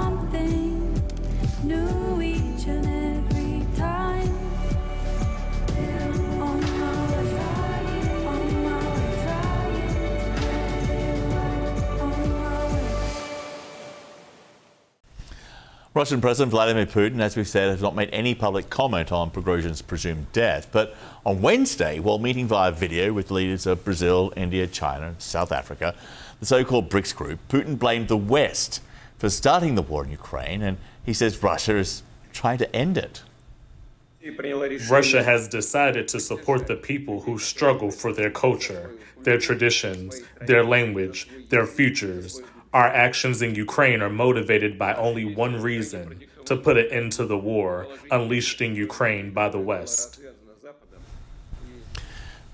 something new each and every time. On my way, on my way, trying to get it right. On my way. Russian President Vladimir Putin, as we've said, has not made any public comment on Prigozhin's presumed death. But on Wednesday, while meeting via video with leaders of Brazil, India, China, and South Africa, the so-called BRICS group, Putin blamed the West for starting the war in Ukraine, and he says Russia is trying to end it. Russia has decided to support the people who struggle for their culture, their traditions, their language, their futures. Our actions in Ukraine are motivated by only one reason: to put an end to the war unleashed in Ukraine by the West.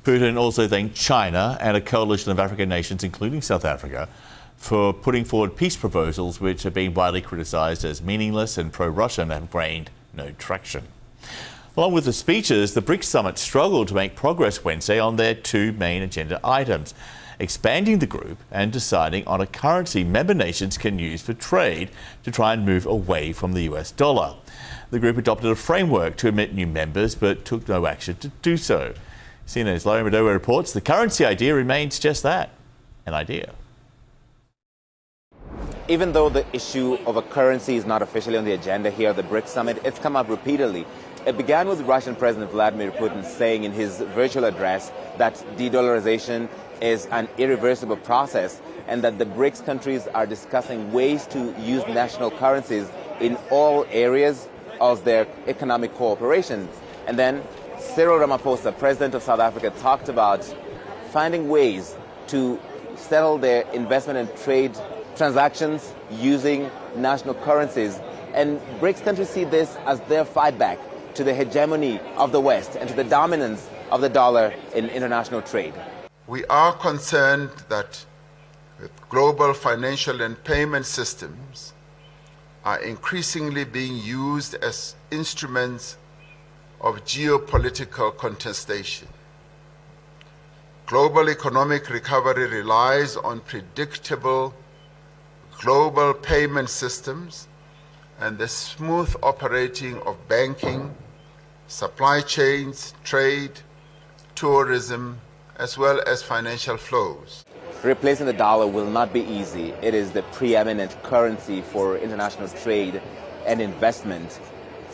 Putin also thanked China and a coalition of African nations, including South Africa, for putting forward peace proposals which are being widely criticized as meaningless and pro-Russian and have gained no traction. Along with the speeches, the BRICS summit struggled to make progress Wednesday on their two main agenda items: expanding the group and deciding on a currency member nations can use for trade to try and move away from the US dollar. The group adopted a framework to admit new members but took no action to do so. CNN's Larry Madowo reports the currency idea remains just that, an idea. Even though the issue of a currency is not officially on the agenda here at the BRICS summit, it's come up repeatedly. It began with Russian President Vladimir Putin saying in his virtual address that de-dollarization is an irreversible process and that the BRICS countries are discussing ways to use national currencies in all areas of their economic cooperation. And then Cyril Ramaphosa, President of South Africa, talked about finding ways to settle their investment and trade transactions using national currencies. And BRICS countries see this as their fight back to the hegemony of the West and to the dominance of the dollar in international trade. We are concerned that global financial and payment systems are increasingly being used as instruments of geopolitical contestation. Global economic recovery relies on predictable global payment systems and the smooth operating of banking, supply chains, trade, tourism, as well as financial flows. Replacing the dollar will not be easy. It is the preeminent currency for international trade and investment.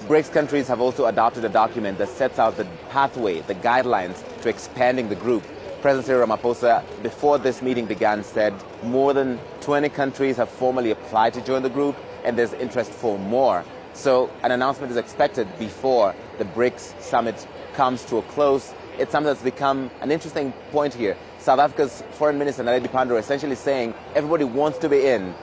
BRICS countries have also adopted a document that sets out the pathway, the guidelines to expanding the group. President Cyril Ramaphosa, before this meeting began, said more than 20 countries have formally applied to join the group, and there's interest for more. So an announcement is expected before the BRICS summit comes to a close. It's something that's become an interesting point here. South Africa's Foreign Minister, Naledi Pandor, essentially saying everybody wants to be in.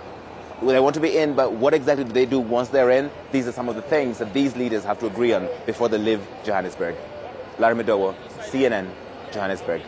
Well, they want to be in, but what exactly do they do once they're in? These are some of the things that these leaders have to agree on before they leave Johannesburg. Larry Madowo, CNN, Johannesburg.